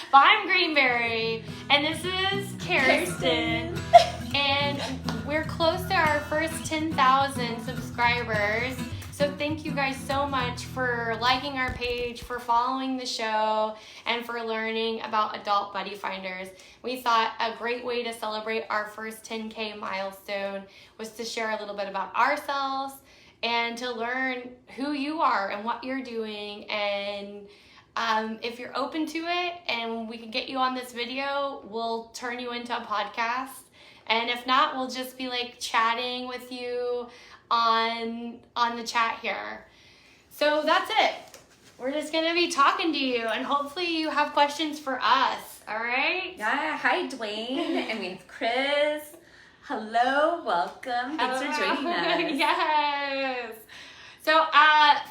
But I'm Greenberry, and this is Kerstin. And we're close to our first 10,000 subscribers. So thank you guys so much for liking our page, for following the show, and for learning about adult buddy finders. We thought a great way to celebrate our first 10K milestone was to share a little bit about ourselves and to learn who you are and what you're doing. And if you're open to it and we can get you on this video, we'll turn you into a podcast. And if not, we'll just be like chatting with you on the chat here. So that's it. We're just gonna be talking to you, and hopefully you have questions for us. All right? Yeah. Hi, Dwayne, and we have Chris. Hello, welcome. Thanks for joining us. Yes. So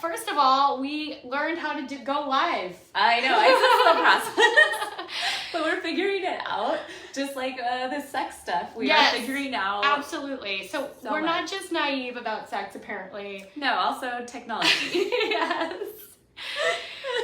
first of all, we learned how to go live. I know, it's a slow process, but we're figuring it out. Just like the sex stuff, we are figuring out. Absolutely. So we're not just naive about sex, apparently. No, also technology. Yes.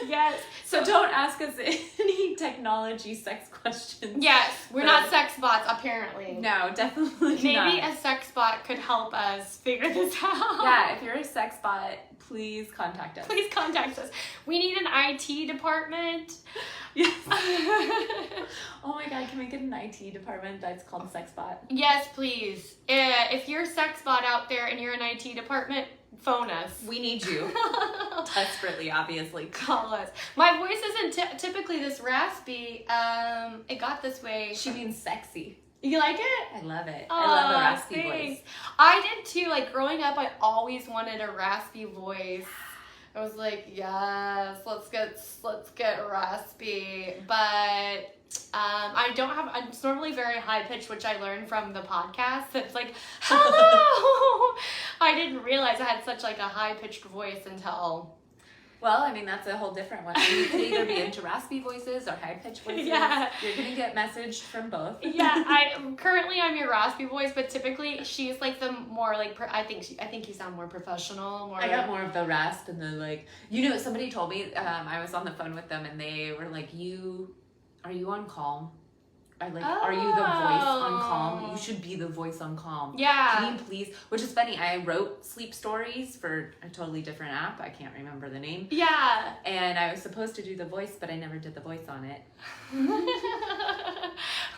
Yes. So don't ask us any technology sex questions. Yes, we're not sex bots, apparently. No, definitely not. Maybe a sex bot could help us figure this out. Yeah, if you're a sex bot, please contact us. Please contact us. We need an IT department. Yes. Oh my God, can we get an IT department that's called sex bot? Yes, please. If you're a sex bot out there and you're an IT department, phone us. We need you. Desperately, obviously. Call us. My voice isn't typically this raspy. It got this way. She means sexy. You like it? I love it. Oh, I love a raspy thanks. voice. I did too. Like growing up, I always wanted a raspy voice. I was like, yes, let's get raspy. But I don't have. It's normally very high pitched, which I learned from the podcast. It's like, hello. I didn't realize I had such like a high pitched voice until. Well, I mean, that's a whole different one. You could either be into raspy voices or high-pitched voices. Yeah. You're going to get messaged from both. Yeah, I'm your raspy voice, but typically she's like the more like, I think you sound more professional. More. I got more of the rasp and the like, somebody told me, I was on the phone with them and they were like, are you on Calm? Are you the voice on Calm? You should be the voice on Calm. Yeah. Can you please? Which is funny. I wrote sleep stories for a totally different app. I can't remember the name. Yeah. And I was supposed to do the voice, but I never did the voice on it.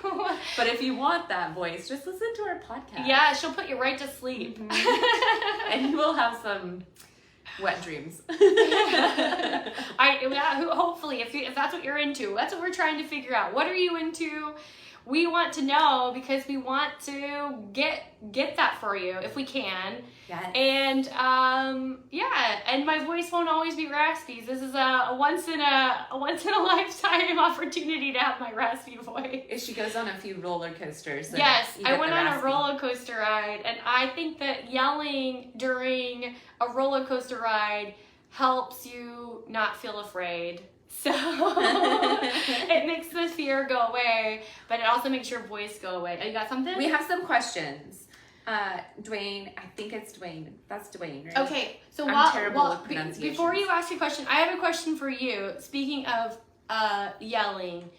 But if you want that voice, just listen to our podcast. Yeah, she'll put you right to sleep. Mm-hmm. And you will have some wet dreams. Hopefully, if that's what you're into, that's what we're trying to figure out. What are you into? We want to know because we want to get that for you if we can. Yes. And and my voice won't always be raspy. This is a once in a lifetime opportunity to have my raspy voice. She goes on a few roller coasters. Yes, I went on a roller coaster ride, and I think that yelling during a roller coaster ride helps you not feel afraid. So it makes the fear go away, but it also makes your voice go away. Oh, you got something? We have some questions. Dwayne, I think it's Dwayne. That's Dwayne, right? Okay, so I'm terrible with pronunciations. Before you ask your question, I have a question for you. Speaking of yelling,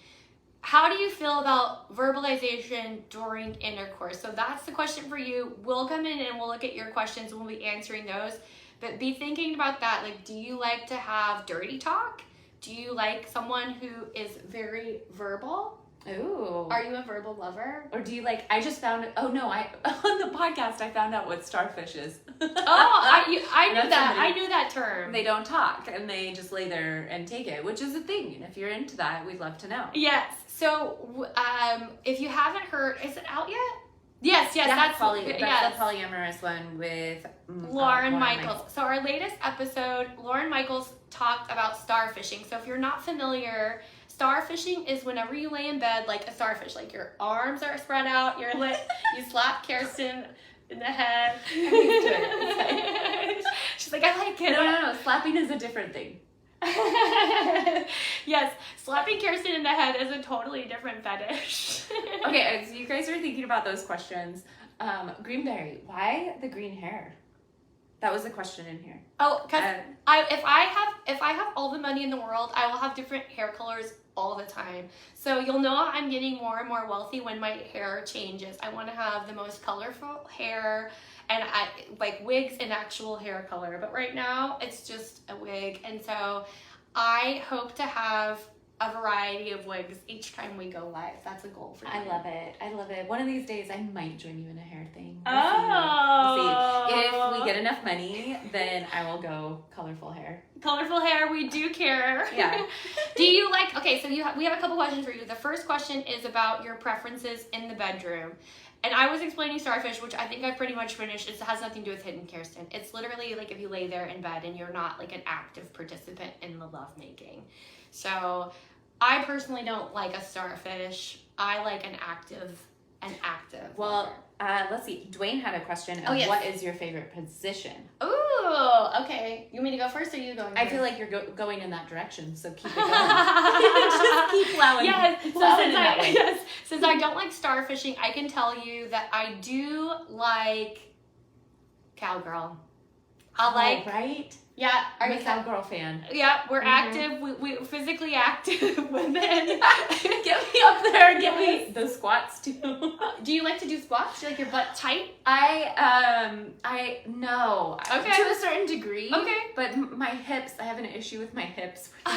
how do you feel about verbalization during intercourse? So that's the question for you. We'll come in and we'll look at your questions and we'll be answering those. But be thinking about that. Like, do you like to have dirty talk? Do you like someone who is very verbal? Ooh. Are you a verbal lover? Or do you like, I just found, on the podcast, I found out what starfish is. I knew that. I knew that term. They don't talk and they just lay there and take it, which is a thing. And if you're into that, we'd love to know. Yes. So, if you haven't heard, is it out yet? Yes, that's the polyamorous one with Lauren Michaels. So our latest episode, Lauren Michaels talked about starfishing. So if you're not familiar, starfishing is whenever you lay in bed like a starfish, like your arms are spread out, you're lit, you slap Kerstin in the head. I'm used to it. She's like, I like it. No. Slapping is a different thing. Yes, slapping Kerstin in the head is a totally different fetish. Okay, so you guys are thinking about those questions. Greenberry, why the green hair? That was the question in here. Oh, because if I have all the money in the world, I will have different hair colors all the time. So you'll know I'm getting more and more wealthy when my hair changes. I want to have the most colorful hair, and I like wigs and actual hair color. But right now it's just a wig, and so I hope to have a variety of wigs each time we go live. That's a goal for me. I love it. I love it. One of these days I might join you in a hair thing. We'll Oh. see. If we get enough money, then I will go colorful hair. Colorful hair, we do care. Yeah. Do you like, okay, so we have a couple questions for you. The first question is about your preferences in the bedroom. And I was explaining Starfish, which I think I've pretty much finished. It has nothing to do with Hidden Kerstin. It's literally like if you lay there in bed and you're not like an active participant in the lovemaking. So I personally don't like a starfish. I like an active. Well, let's see. Dwayne had a question of what is your favorite position? Ooh, okay. You want me to go first or you going first? I feel like you're going in that direction, so keep it going. Just keep plowing. Yes. Plowing Since I don't like starfishing, I can tell you that I do like cowgirl. Right? Yeah, I'm a cowgirl fan. Yeah, we're active. We physically active women. Get me up there. Get me the squats too. Do you like to do squats? Do you like your butt tight? I no. Okay. To a certain degree. Okay. But my hips, I have an issue with my hips. Wait,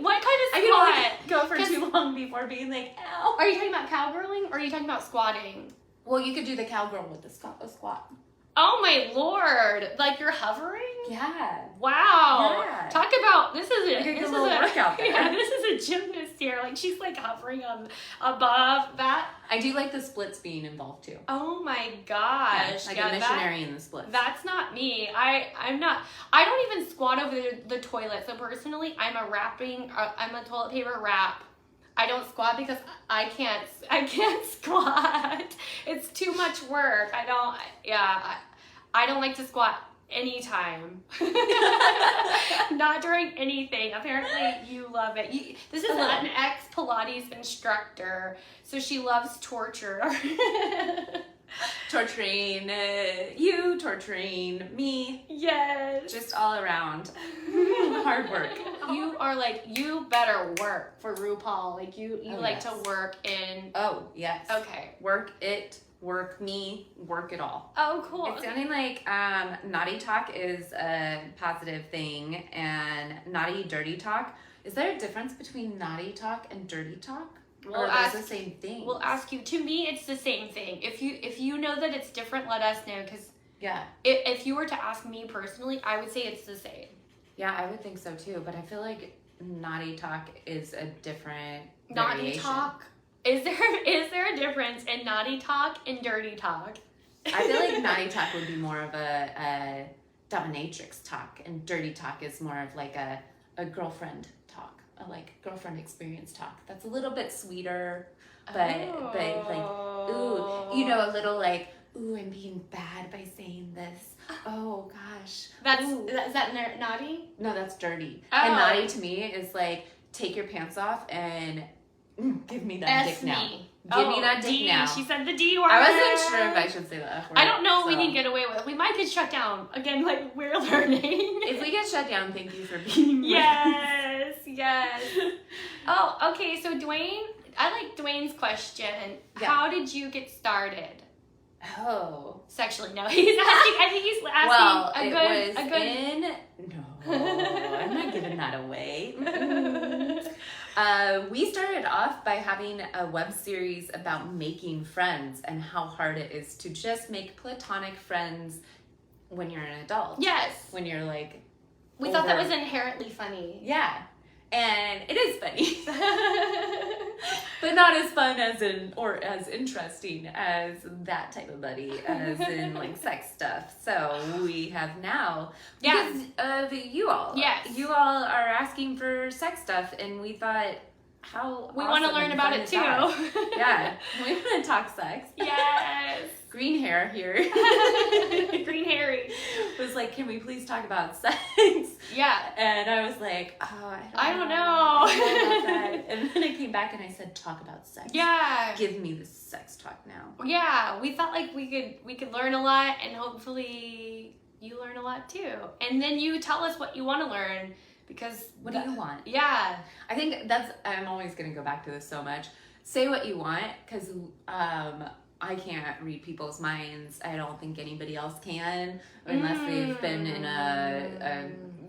what kind of squat? I can go for too long before being like, ow. Are you talking about cowgirling or are you talking about squatting? Well, you could do the cowgirl with the squat. Oh my lord! Like you're hovering? Yeah. Wow. Yeah. Talk about this is a little workout there. Yeah, this is a gymnast here. Like she's like hovering above that. I do like the splits being involved too. Oh my gosh! Yeah, like a missionary in the splits. That's not me. I'm not. I don't even squat over the toilet. So personally, I'm a toilet paper wrap. I don't squat because I can't squat. It's too much work. I don't like to squat anytime. Not during anything. Apparently you love it. This is an ex-Pilates instructor, so she loves torture. Torturing you, torturing me. Yes. Just all around. Hard work. You are like, you better work for RuPaul. Like you like to work in. Oh, yes. Okay. Work it, work me, work it all. Oh, cool. It's sounding like naughty talk is a positive thing and naughty dirty talk. Is there a difference between naughty talk and dirty talk? Or are those the same thing? We'll ask you. To me, it's the same thing. If you know that it's different, let us know. Because if you were to ask me personally, I would say it's the same. Yeah, I would think so too. But I feel like naughty talk is a different naughty variation. Talk. Is there a difference in naughty talk and dirty talk? I feel like naughty talk would be more of a dominatrix talk, and dirty talk is more of like a girlfriend talk. Like girlfriend experience talk. That's a little bit sweeter, but like, ooh, a little like, ooh, I'm being bad by saying this. Oh gosh. Is that naughty? No, that's dirty. Oh. And naughty to me is like, take your pants off and give me that dick now. Give me that dick now. She said the D word. I wasn't sure if I should say the F word. I don't know what we can get away with. We might get shut down. Again, like, we're learning. If we get shut down, thank you for being with us. Yes. Oh, okay. So Dwayne, I like Dwayne's question. Yeah. How did you get started? Oh. Sexually, no. He's asking, I think he's asking No, I'm not giving that away. We started off by having a web series about making friends and how hard it is to just make platonic friends when you're an adult. Yes. When you're like we thought that was inherently funny. Yeah. And it is funny. But not as fun or as interesting as that type of buddy, as in like sex stuff. So we have now, because of you all. Yes. You all are asking for sex stuff, and we thought, how we want to learn about it too. Yeah. We want to talk sex. Yes. Green hair here. Green Harry was like, can we please talk about sex? Yeah. And I was like, oh, I don't know. I don't know about that. And then I came back and I said, talk about sex. Yeah. Give me the sex talk now. Yeah. We thought like we could learn a lot, and hopefully you learn a lot too. And then you tell us what you want to learn, Because what do you want? Yeah. I think I'm always going to go back to this so much. Say what you want, because I can't read people's minds. I don't think anybody else can, unless they've been in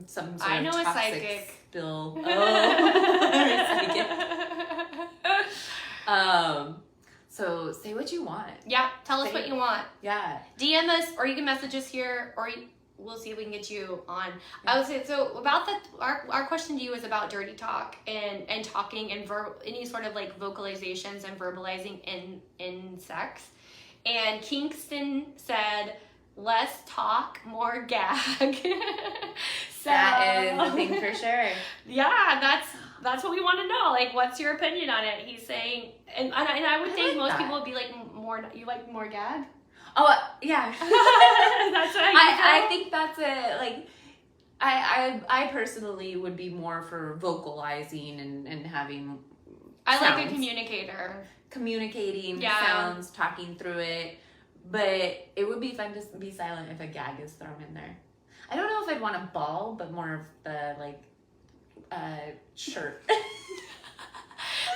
some sort of toxic psychic. spill. Oh, so say what you want. Yeah, tell us what you want. Yeah. DM us, or you can message us here, or we'll see if we can get you on. I would say, so about our question to you is about dirty talk and talking and any sort of like vocalizations and verbalizing in sex. And Kerstin said, less talk, more gag. So, that is the thing for sure. Yeah, that's what we want to know. Like, what's your opinion on it? He's saying, and I would think most people would be like, you like more gag? Oh, yeah. That's what I think that's it. Like, I personally would be more for vocalizing and having I sounds. like a communicator. Communicating sounds, talking through it. But it would be fun to be silent if a gag is thrown in there. I don't know if I'd want a ball, but more of the, like, shirt.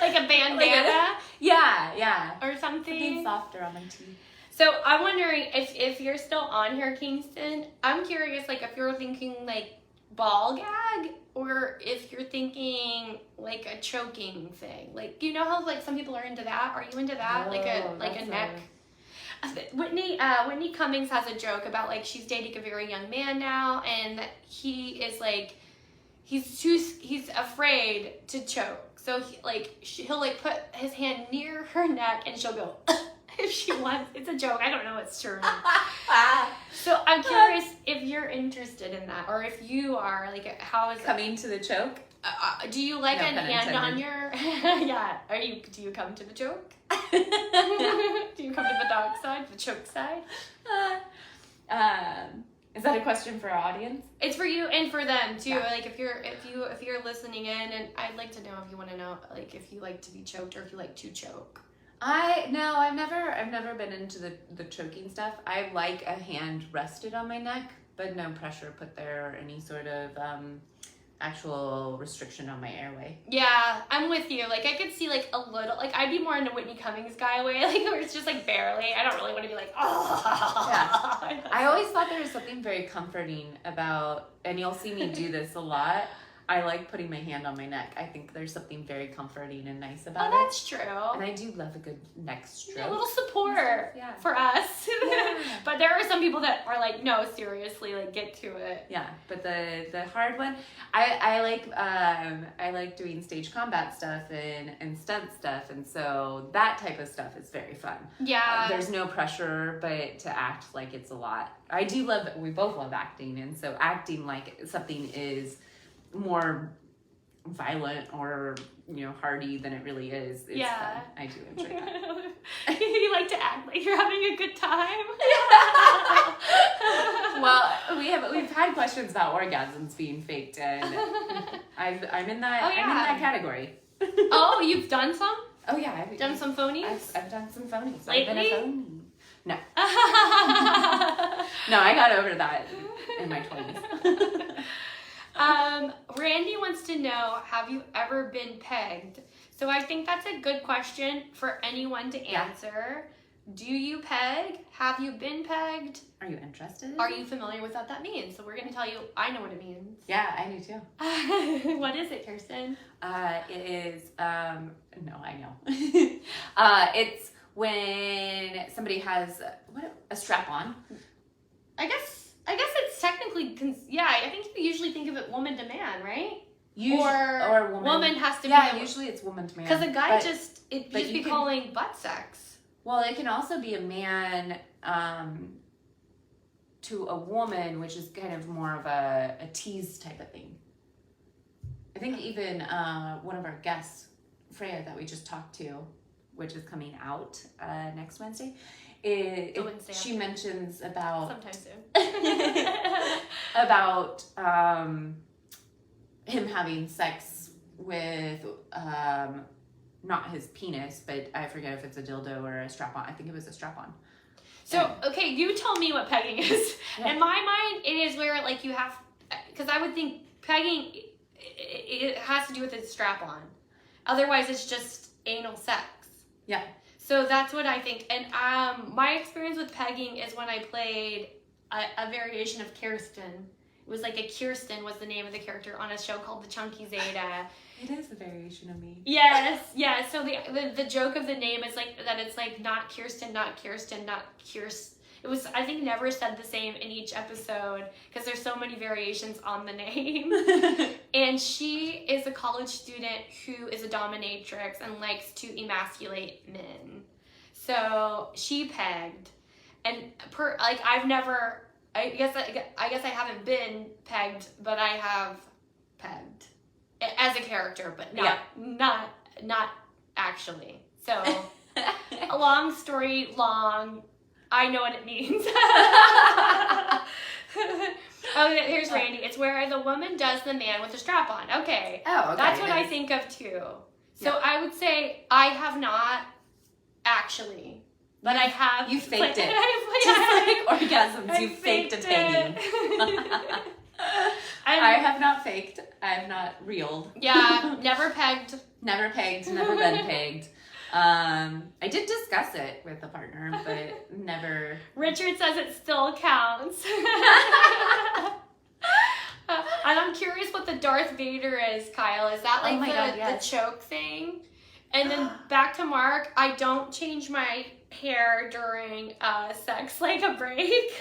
Like a bandana? Yeah. Or something? Something softer on my teeth. So I'm wondering if you're still on here, Kerstin. I'm curious, like, if you're thinking, like, ball gag, or if you're thinking, like, a choking thing. Like, you know how, like, some people are into that? Are you into that? Like a neck? Whitney Cummings has a joke about, like, she's dating a very young man now, and that he is, like, he's afraid to choke. So, he'll, like, put his hand near her neck, and she'll go, if she wants. It's a joke. I don't know. It's true. So I'm curious if you're interested in that, or if you are, like, how is coming to the choke? Do you like an hand on your? Yeah. Do you come to the choke? Do you come to the dog side, the choke side? Is that a question for our audience? It's for you and for them too. Yeah. Like if you're listening in, and I'd like to know if you want to know, like, if you like to be choked or if you like to choke. I've never been into the choking stuff. I like a hand rested on my neck, but no pressure put there or any sort of actual restriction on my airway. Yeah, I'm with you. Like, I could see, like, a little, like, I'd be more into Whitney Cummings guy way, like, where it's just, like, barely. I don't really want to be like, oh. Yeah. I always thought there was something very comforting about, and you'll see me do this a lot, I like putting my hand on my neck. I think there's something very comforting and nice about it. Oh, that's true. And I do love a good neck stroke. A little support for us. Yeah. But there are some people that are like, no, seriously, like, get to it. Yeah, but the hard one, I like doing stage combat stuff and stunt stuff, and so that type of stuff is very fun. Yeah. There's no pressure, but to act like it's a lot. I do love, we both love acting, and so acting like something is more violent or, hardy than it really is. It's fun. I do enjoy that. You like to act like you're having a good time. Well, we've had questions about orgasms being faked, and I'm in that I'm in that category. Oh, you've done some? Oh yeah, I've done some phonies. I've done some phonies. Lately? I've been a phony. No. No, I got over that in my 20s. Randy wants to know, have you ever been pegged? So I think that's a good question for anyone to answer. Do you peg? Have you been pegged? Are you interested? Are you familiar with what that means? So we're going to tell you, I know what it means. Yeah, I do too. What is it, Kerstin? It is, no, I know. It's when somebody has, a strap on. I guess it's technically, I think you usually think of it woman to man, right? Or woman has to be. Yeah, usually it's woman to man. Because a guy just be calling butt sex. Well, it can also be a man to a woman, which is kind of more of a tease type of thing. I think even one of our guests, Freya, that we just talked to, which is coming out next Wednesday, she mentions about sometime soon about him having sex with not his penis, but I forget if it's a dildo or a strap-on. I think it was a strap-on. So okay, you tell me what pegging is. Yeah. In my mind, it is where, like, you have, because I would think pegging it has to do with the strap-on. Otherwise, it's just anal sex. Yeah. So that's what I think. And my experience with pegging is when I played a variation of Kerstin. It was like a Kerstin was the name of the character on a show called The Chunky Zeta. It is a variation of me. Yes, yeah. So the joke of the name is like that. It's like not Kerstin, not Kerstin, not Kerstin. It was, I think, never said the same in each episode because there's so many variations on the name. And she is a college student who is a dominatrix and likes to emasculate men. So she pegged, and I guess I haven't been pegged, but I have pegged as a character, but not actually. So a long story long. I know what it means. Oh, here's Randy. It's where the woman does the man with the strap on. Okay. Oh, okay. That's what I think of too. So I would say I have not actually, but I have. You faked it. Just like orgasms, you faked a pegging. I have not faked. I have not reeled. Yeah, never pegged. Never pegged. Never been pegged. I did discuss it with a partner, but never. Richard says it still counts. And I'm curious what the Darth Vader is, Kyle. Is that like the choke thing? And then back to Mark, I don't change my hair during sex like a break.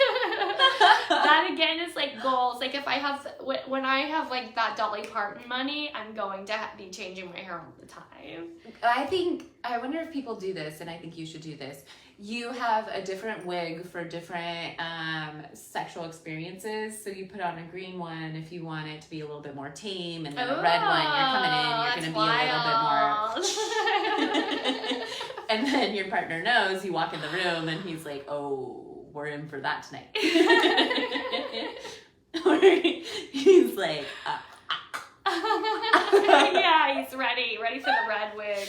That again is like goals. Like if I have, when I have like that Dolly Parton money, I'm going to be changing my hair all the time. I wonder if people do this, and I think you should do this. You have a different wig for different sexual experiences. So you put on a green one if you want it to be a little bit more tame, and then a red one, you're coming in, you're going to be a little bit more. And then your partner knows, you walk in the room and he's like, oh, we're in for that tonight. Or he's like, yeah, he's ready for the red wig.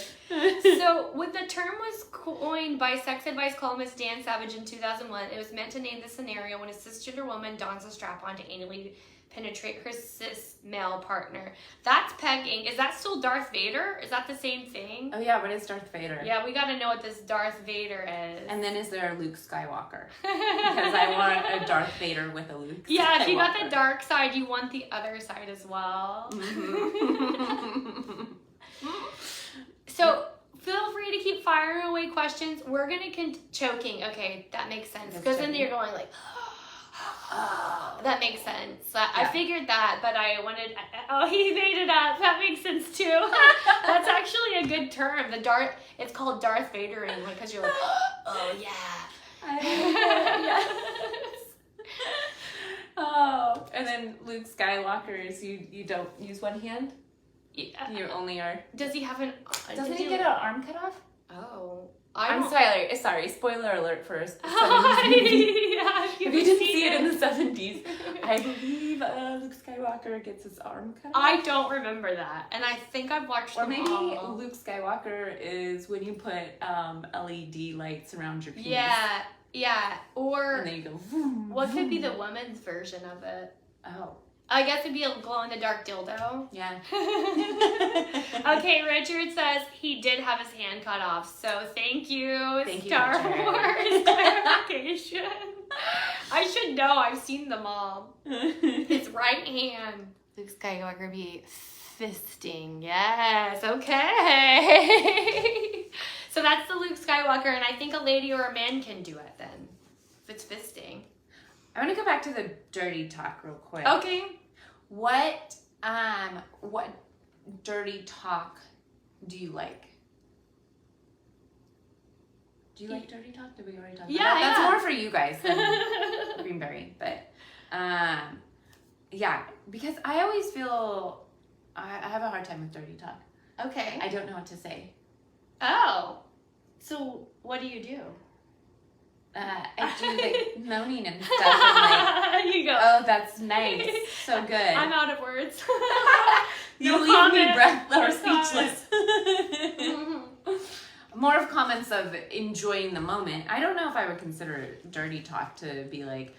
So when the term was coined by sex advice columnist Dan Savage in 2001, it was meant to name the scenario when a cisgender woman dons a strap-on to anally penetrate her cis male partner. That's pegging. Is that still Darth Vader? Is that the same thing? Oh yeah, what is Darth Vader? Yeah, we gotta know what this Darth Vader is. And then is there a Luke Skywalker? Because I want a Darth Vader with a Luke Skywalker. Yeah, if you got the dark side, you want the other side as well. Mm-hmm. So feel free to keep firing away questions. We're gonna choking. Okay, that makes sense. Because then you're going like, that makes sense. I figured that, but I wanted. Oh, he made it up. That makes sense too. That's actually a good term. It's called Darth Vadering because you're like, oh yeah. Yes. Oh, and then Luke Skywalker is you don't use one hand. Yeah. You only are. Does he have an? Doesn't he get an arm cut off? Oh. I'm sorry. Spoiler alert first. Yeah, if you didn't see it in the 70s, I believe Luke Skywalker gets his arm cut off. I don't remember that, and I think I've watched them all. Luke Skywalker is when you put LED lights around your penis. Yeah. Or and then you go. Vroom, what could be the woman's version of it? Oh. I guess it'd be a glow-in-the-dark dildo. Yeah. Okay, Richard says he did have his hand cut off, so thank you Star Wars clarification. I should know. I've seen them all. His right hand. Luke Skywalker be fisting. Yes. Okay. So that's the Luke Skywalker, and I think a lady or a man can do it then, if it's fisting. I want to go back to the dirty talk real quick. Okay. What dirty talk do you like? Do you like dirty talk? Did we already talk about that? That's more for you guys than Greenberry. But yeah, because I always feel I have a hard time with dirty talk. Okay. I don't know what to say. Oh. So what do you do? I do like moaning and stuff. And like, you go. Oh, that's nice. So good. I'm out of words. You leave me breathless or speechless. More of comments of enjoying the moment. I don't know if I would consider dirty talk to be like,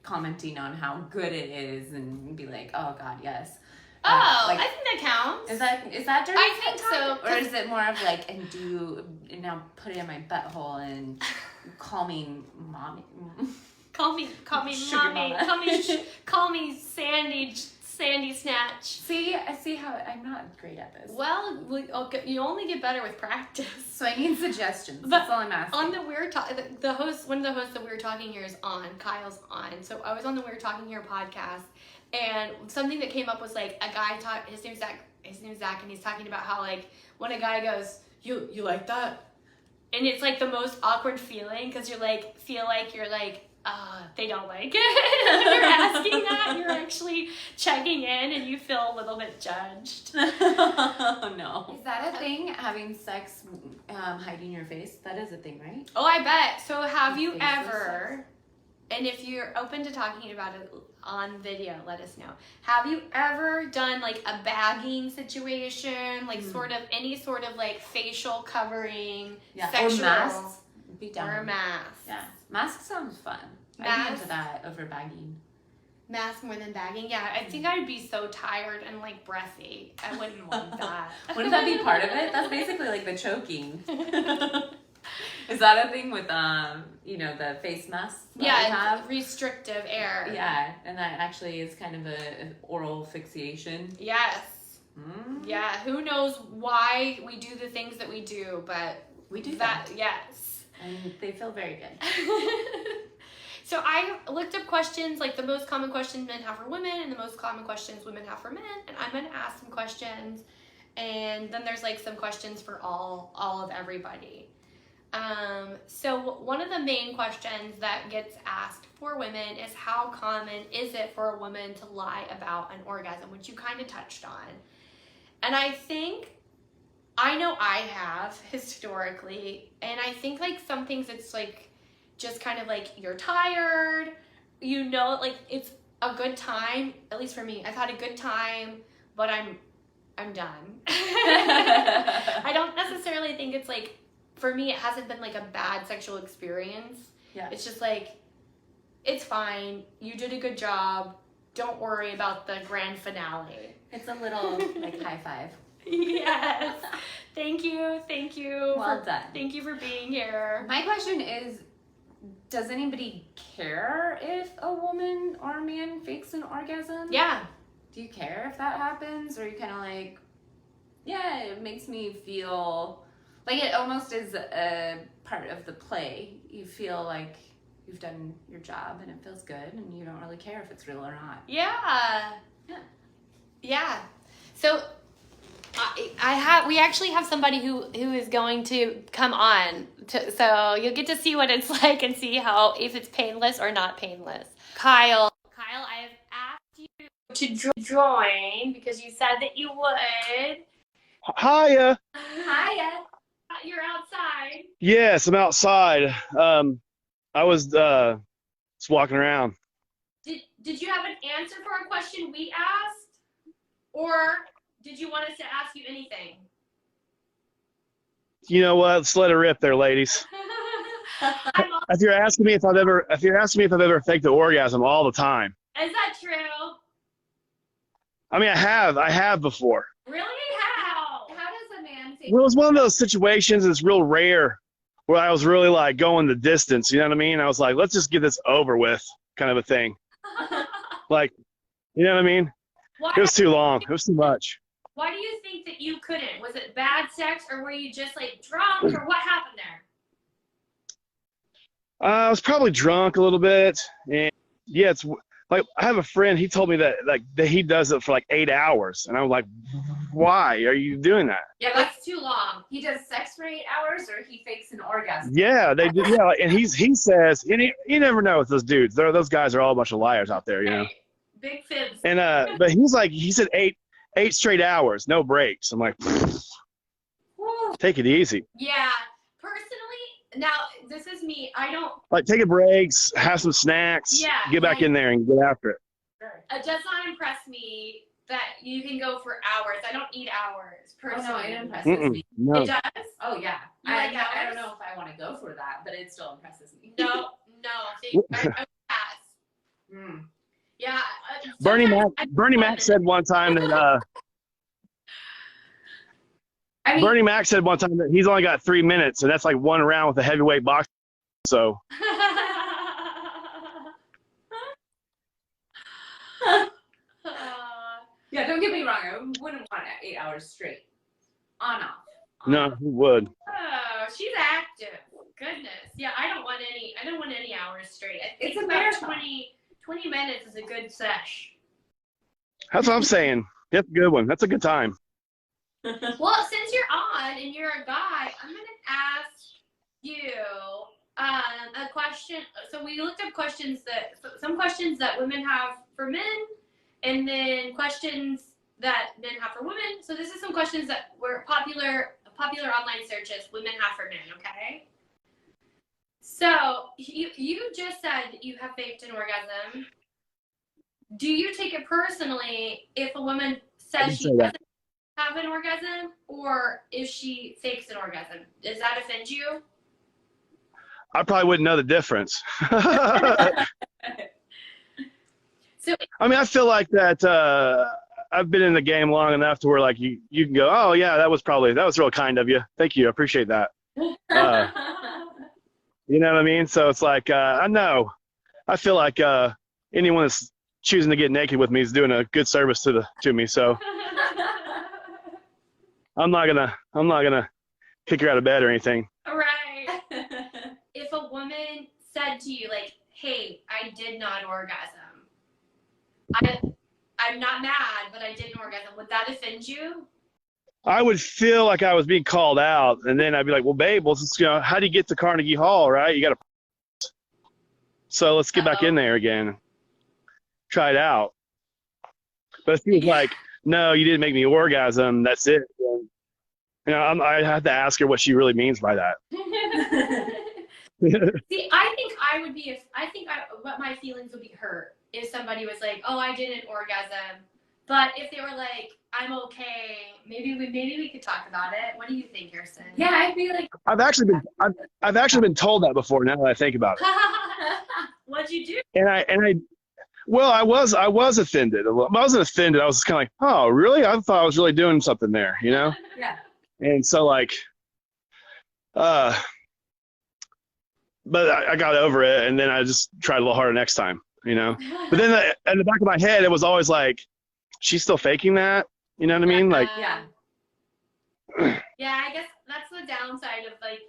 commenting on how good it is and be like, oh God, yes. I think that counts. Is that dirty? I think so. Or is it more of like, and now put it in my butthole and call me mommy? Call me mommy. Call me Sandy Snatch. See, I see how I'm not great at this. Well, you only get better with practice. So I need suggestions. But that's all I'm asking. On the Weird Talk, the host, one of the hosts that We're Talking Here is on. Kyle's on. So I was on the We're Talking Here podcast, and something that came up was like a guy his name's Zach, and he's talking about how like when a guy goes, you like that, and it's like the most awkward feeling because you're like feel like you're like. They don't like it. You're asking that. You're actually checking in, and you feel a little bit judged. Oh no! Is that a thing? Having sex, hiding your face? That is a thing, right? Oh, I bet. So, have you ever? And if you're open to talking about it on video, let us know. Have you ever done like a bagging situation, like sort of any sort of like facial covering, sexual, or masks? Be done. Or a mask? Yeah, mask sounds fun. I'd be into that over bagging. Mask more than bagging? Yeah, I think I'd be so tired and like breathy. I wouldn't want that. Wouldn't that be part of it? That's basically like the choking. Is that a thing with the face masks? Yeah, it's restrictive air. Yeah, and that actually is kind of an oral asphyxiation. Yes. Yeah, who knows why we do the things that we do, but we do that. Yes. And they feel very good. So I looked up questions, like the most common questions men have for women and the most common questions women have for men. And I'm going to ask some questions. And then there's like some questions for all of everybody. So one of the main questions that gets asked for women is how common is it for a woman to lie about an orgasm, which you kind of touched on. And I know I have historically, and I think like some things it's like just kind of like you're tired, like it's a good time, at least for me. I've had a good time, but I'm done. I don't necessarily think it's like, for me, it hasn't been like a bad sexual experience. Yeah. It's just like, it's fine. You did a good job. Don't worry about the grand finale. It's a little like high five. Yes. Thank you. Well done. Thank you for being here. My question is, does anybody care if a woman or a man fakes an orgasm? Yeah. Do you care if that happens? Or are you kind of like, yeah, it makes me feel like it almost is a part of the play. You feel like you've done your job and it feels good and you don't really care if it's real or not. Yeah. So we actually have somebody who is going to come on, so you'll get to see what it's like and see if it's painless or not painless. Kyle, I have asked you to join because you said that you would. Hiya. You're outside. Yes, I'm outside. I was just walking around. Did you have an answer for a question we asked, or did you want us to ask you anything? You know what? Let's let it rip there, ladies. If you're asking me if I've ever faked the orgasm, all the time. Is that true? I mean, I have before. Really? How? How does a man fake? Well, it was one of those situations that's real rare where I was really like going the distance. You know what I mean? I was like, let's just get this over with, kind of a thing. Like, you know what I mean? It was too long. It was too much. Why do you think that you couldn't? Was it bad sex, or were you just like drunk, or what happened there? I was probably drunk a little bit, and yeah, it's like I have a friend. He told me that he does it for like 8 hours, and I'm like, why are you doing that? Yeah, that's too long. He does sex for 8 hours, or he fakes an orgasm? Yeah, they do. Yeah, and he says, and you never know with those dudes. Those guys are all a bunch of liars out there, you know. Big fibs. And but he said eight straight hours, no breaks. I'm like, take it easy. Yeah, personally, now this is me. I don't. Like, take a breaks, have some snacks, get back in there and get after it. It does not impress me that you can go for hours. I don't need hours, personally. Oh, no, it impresses me. No. It does? Oh, yeah. You like hours? I don't know if I want to go for that, but it still impresses me. No. I would pass. Yeah. Bernie sometimes Mac. Bernie Mac said one time that. I mean, Bernie Mac said one time that he's only got 3 minutes, and that's like one round with a heavyweight boxer. So. yeah, don't get me wrong. I wouldn't want 8 hours straight. On off. No, he would. Oh, she's active. Goodness. Yeah, I don't want any hours straight. I think It's a about marathon. 20 minutes is a good sesh. That's what I'm saying. That's a good one. That's a good time. Well, since you're on and you're a guy, I'm gonna ask you a question. So we looked up some questions that women have for men, and then questions that men have for women. So this is some questions that were popular online searches women have for men. Okay. So you just said that you have faked an orgasm. Do you take it personally if a woman says she doesn't have an orgasm, or if she fakes an orgasm? Does that offend you? I probably wouldn't know the difference. So I mean, I feel like that I've been in the game long enough to where like you can go, oh yeah, that was real kind of you. Thank you. I appreciate that. You know what I mean? So it's like, I know. I feel like anyone that's choosing to get naked with me is doing a good service to me. So I'm not gonna kick her out of bed or anything. right. If a woman said to you like, "Hey, I did not orgasm. I'm not mad, but I did an orgasm," would that offend you? I would feel like I was being called out, and then I'd be like, "Well, babe, well, how do you get to Carnegie Hall, right? You got to." So let's get back in there again. Try it out. But if he was like, "No, you didn't make me orgasm. That's it." Then, I have to ask her what she really means by that. See, I think what my feelings would be hurt if somebody was like, "Oh, I didn't orgasm," but if they were like, "I'm okay, maybe we could talk about it." What do you think, Kerstin? Yeah, I'd be like, I've actually been told that before. Now that I think about it. What'd you do? And I was offended. I wasn't offended. I was kind of like, oh, really? I thought I was really doing something there, you know? yeah. And so like, but I got over it, and then I just tried a little harder next time, you know? But then in the back of my head, it was always like, she's still faking that? You know what I mean? Like, Yeah. Yeah, I guess that's the downside of like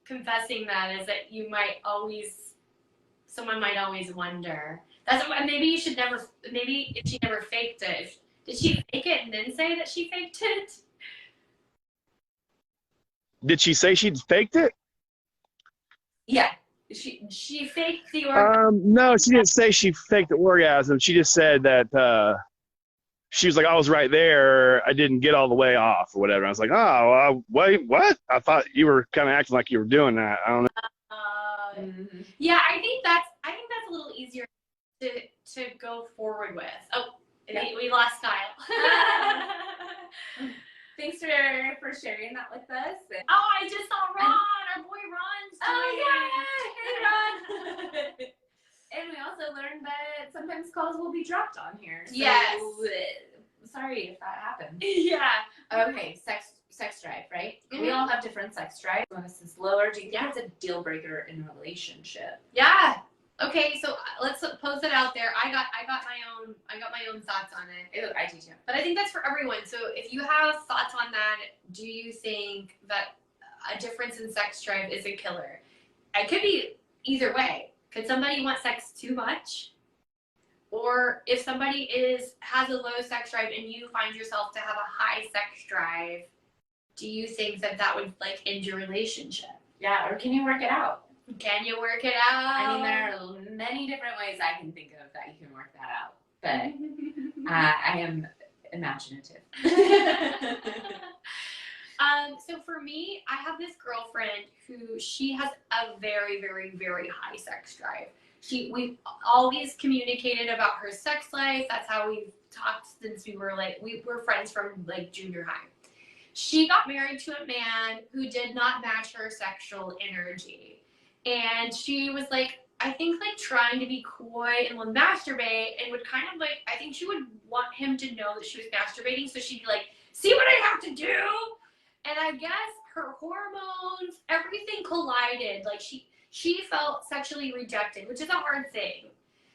confessing that, is that someone might always wonder. Maybe you should never. Maybe if she never faked it, did she fake it and then say that she faked it? did she say she'd faked it? Yeah. She faked the orgasm. No, she didn't say she faked the orgasm. She just said that she was like, I was right there. I didn't get all the way off or whatever. I was like, oh, wait, what? I thought you were kind of acting like you were doing that. I don't know. Yeah, I think that's a little easier to go forward with. Oh, we lost Kyle. Thanks for sharing that with us. Oh, I just saw Ron. Our boy Ron's Oh, yeah. Hey, Ron. And we also learned that sometimes calls will be dropped on here. So, yes. Sorry if that happened. Yeah. Okay, sex drive, right? Mm-hmm. We all have different sex drive. This is lower. Do you think it's a deal breaker in a relationship? Yeah. Okay, so let's pose it out there. I got my own thoughts on it. I do too. But I think that's for everyone. So if you have thoughts on that, do you think that a difference in sex drive is a killer? It could be either way. Could somebody want sex too much? Or if somebody has a low sex drive and you find yourself to have a high sex drive, do you think that would like end your relationship? Yeah, or can you work it out? Can you work it out? I mean, there are many different ways I can think of that you can work that out. But I am imaginative. So for me, I have this girlfriend who she has a very, very, very high sex drive. We've always communicated about her sex life. That's how we've talked since we were friends from like junior high. She got married to a man who did not match her sexual energy. And she was like, I think like trying to be coy and would masturbate and would kind of like, I think she would want him to know that she was masturbating, so she'd be like, see what I have to do? And I guess her hormones, everything collided. Like she felt sexually rejected, which is a hard thing.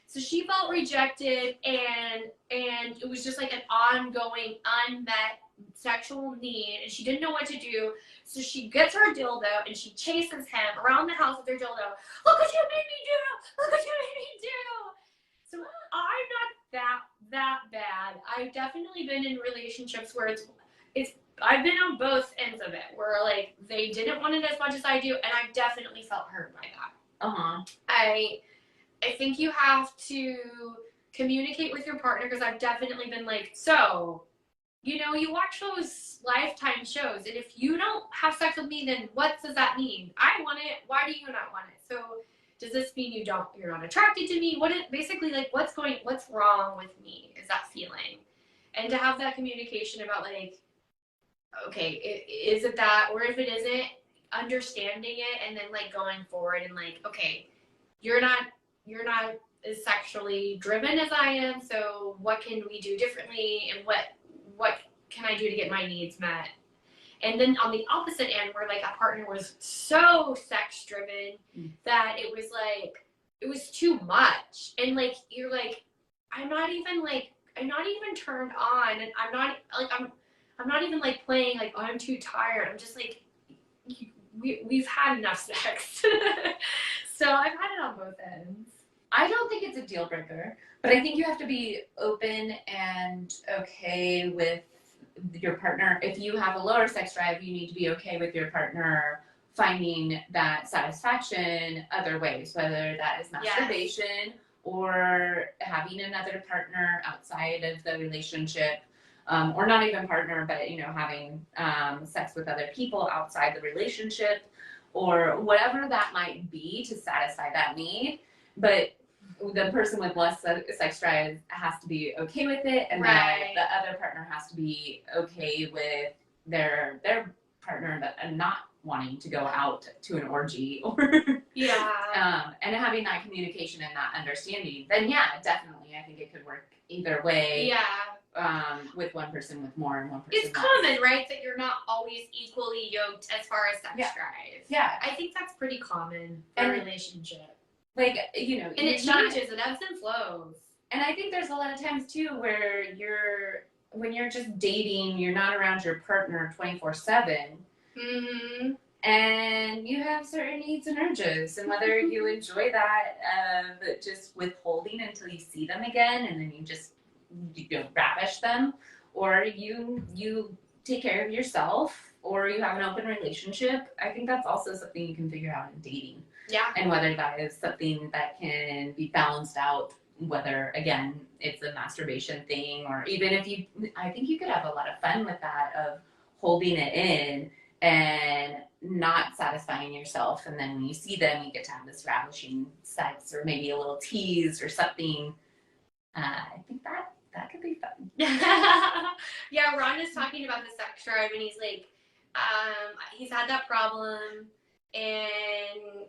So she felt rejected, and it was just like an ongoing unmet sexual need, and she didn't know what to do. So she gets her dildo and she chases him around the house with her dildo. Look what you made me do! Look what you made me do! So I'm not that bad. I've definitely been in relationships where I've been on both ends of it, where like they didn't want it as much as I do, and I definitely felt hurt by that. I think you have to communicate with your partner, because I've definitely been like, so, you know, you watch those Lifetime shows, and if you don't have sex with me, then what does that mean? I want it. Why do you not want it? So does this mean you're not attracted to me? Basically like, what's wrong with me? Is that feeling? And to have that communication about like, okay, is it that, or if it isn't, understanding it, and then like going forward and like, okay, you're not as sexually driven as I am, so what can we do differently, and what can I do to get my needs met? And then on the opposite end, where like a partner was so sex driven that it was too much, and like you're like, I'm not even turned on, and I'm not even like playing like, oh, I'm too tired. I'm just like, we've had enough sex. So I've had it on both ends. I don't think it's a deal breaker, but I think you have to be open and okay with your partner. If you have a lower sex drive, you need to be okay with your partner finding that satisfaction other ways, whether that is masturbation or having another partner outside of the relationship, or not even partner, but, you know, having sex with other people outside the relationship, or whatever that might be to satisfy that need. But the person with less sex drive has to be okay with it, and then the other partner has to be okay with their partner and not wanting to go out to an orgy, or and having that communication and that understanding. Then definitely, I think it could work either way. With one person with more and one person it's less. Common, right, that you're not always equally yoked as far as sex drive. I think that's pretty common in a relationship. Like, you know, and it changes, it ebbs and flows. And I think there's a lot of times too where when you're just dating, you're not around your partner 24/7. And you have certain needs and urges, and whether you enjoy that just withholding until you see them again, and then you ravish them, or you take care of yourself, or you have an open relationship. I think that's also something you can figure out in dating. And whether that is something that can be balanced out, whether, again, it's a masturbation thing, or even I think you could have a lot of fun with that, of holding it in and not satisfying yourself. And then when you see them, you get to have this ravishing sex, or maybe a little tease or something. I think that could be fun. Ron is talking about the sex drive, and he's like, he's had that problem, and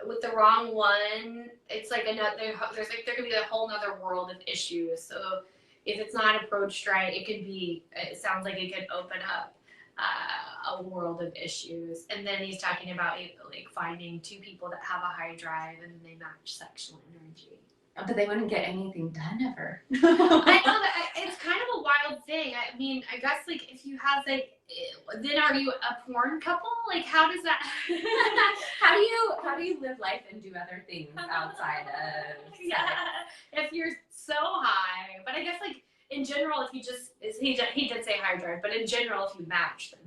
with the wrong one, it's like there could be a whole nother world of issues. So if it's not approached right, it sounds like it could open up a world of issues. And then he's talking about like finding two people that have a high drive and they match sexual energy. But they wouldn't get anything done ever. I know that it's kind of a wild thing. I mean, I guess like if you have like, then are you a porn couple? Like, how does that? how do you live life and do other things outside of sex? If you're so high, but I guess like in general, if you just he did say high drive, but in general, if you match them,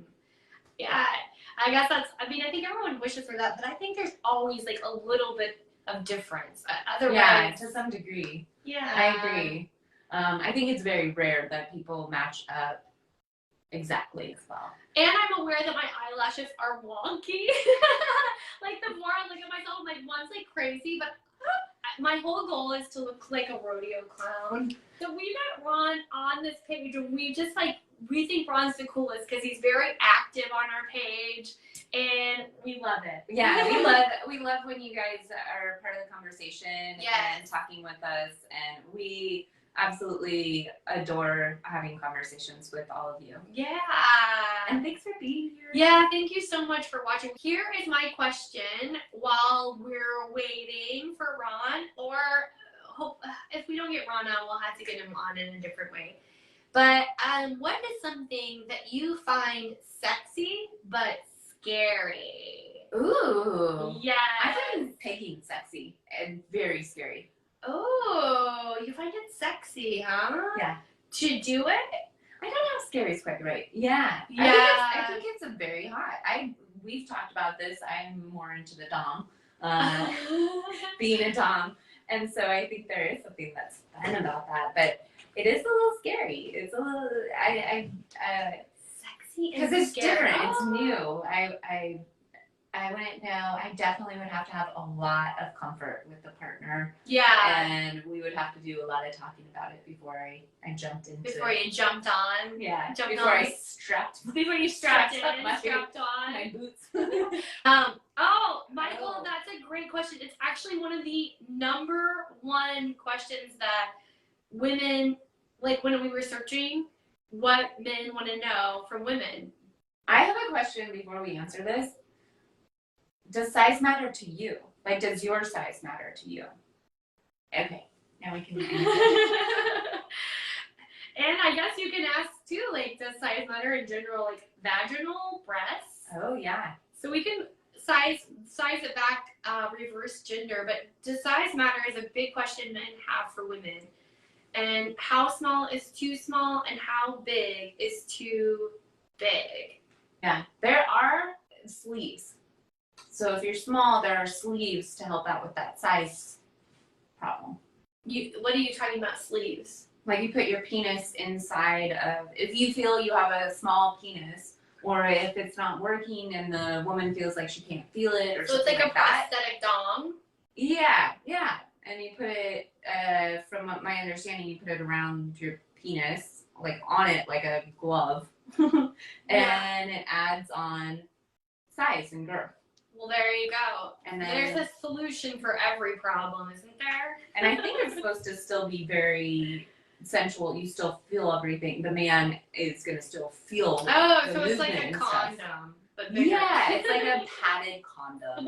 I guess I think everyone wishes for that, but I think there's always like a little bit of difference. Otherwise, to some degree. I agree. I think it's very rare that people match up exactly as well. And I'm aware that my eyelashes are wonky. Like the more I look at myself, I'm like, one's like crazy, but my whole goal is to look like a rodeo clown. So we met Ron on this page, and we think Ron's the coolest because he's very active on our page, and we love it. Yeah, we love when you guys are part of the conversation and talking with us, and we absolutely adore having conversations with all of you. Yeah. And thanks for being here. Yeah, thank you so much for watching. Here is my question while we're waiting for Ron, or if we don't get Ron on, we'll have to get him on in a different way. But what is something that you find sexy but scary? Ooh. Yeah. I find pegging sexy and very scary. Oh, you find it sexy, huh? Yeah. To do it? I don't know if scary is quite right. Yeah. Yeah. I think it's a very hot. We've talked about this. I'm more into the dom, being a dom, and so I think there is something that's fun about that. But it is a little scary. It's a little Sexy because and it's scary. different. Oh. It's new. I wouldn't know. I definitely would have to have a lot of comfort with the partner. Yeah. And we would have to do a lot of talking about it before I jumped into Before you jumped on. Yeah. Jumped before on. I strapped Before you strapped up in, my strapped on. my boots. Michael, that's a great question. It's actually one of the #1 questions that women, like when we were searching what men want to know from women. I have a question before we answer this. Does size matter to you? Like, does your size matter to you? Okay, now we can answer. And I guess you can ask too, like, does size matter in general, like vaginal, breasts? Oh yeah. So we can size it back, reverse gender, but does size matter is a big question men have for women. And how small is too small and how big is too big? Yeah, there are sleeves. So if you're small, there are sleeves to help out with that size problem. What are you talking about, sleeves? Like you put your penis inside of, if you feel you have a small penis, or if it's not working and the woman feels like she can't feel it, or So it's something like a that. prosthetic dong? Yeah. And you put it, from my understanding, you put it around your penis, like on it, like a glove. And it adds on size and girth. Well, there you go. And then there's a solution for every problem, isn't there? And I think it's supposed to still be very sensual. You still feel everything. The man is going to still feel Oh, the so it's like a movement and stuff. condom. But bigger. Yeah, it's like a padded condom.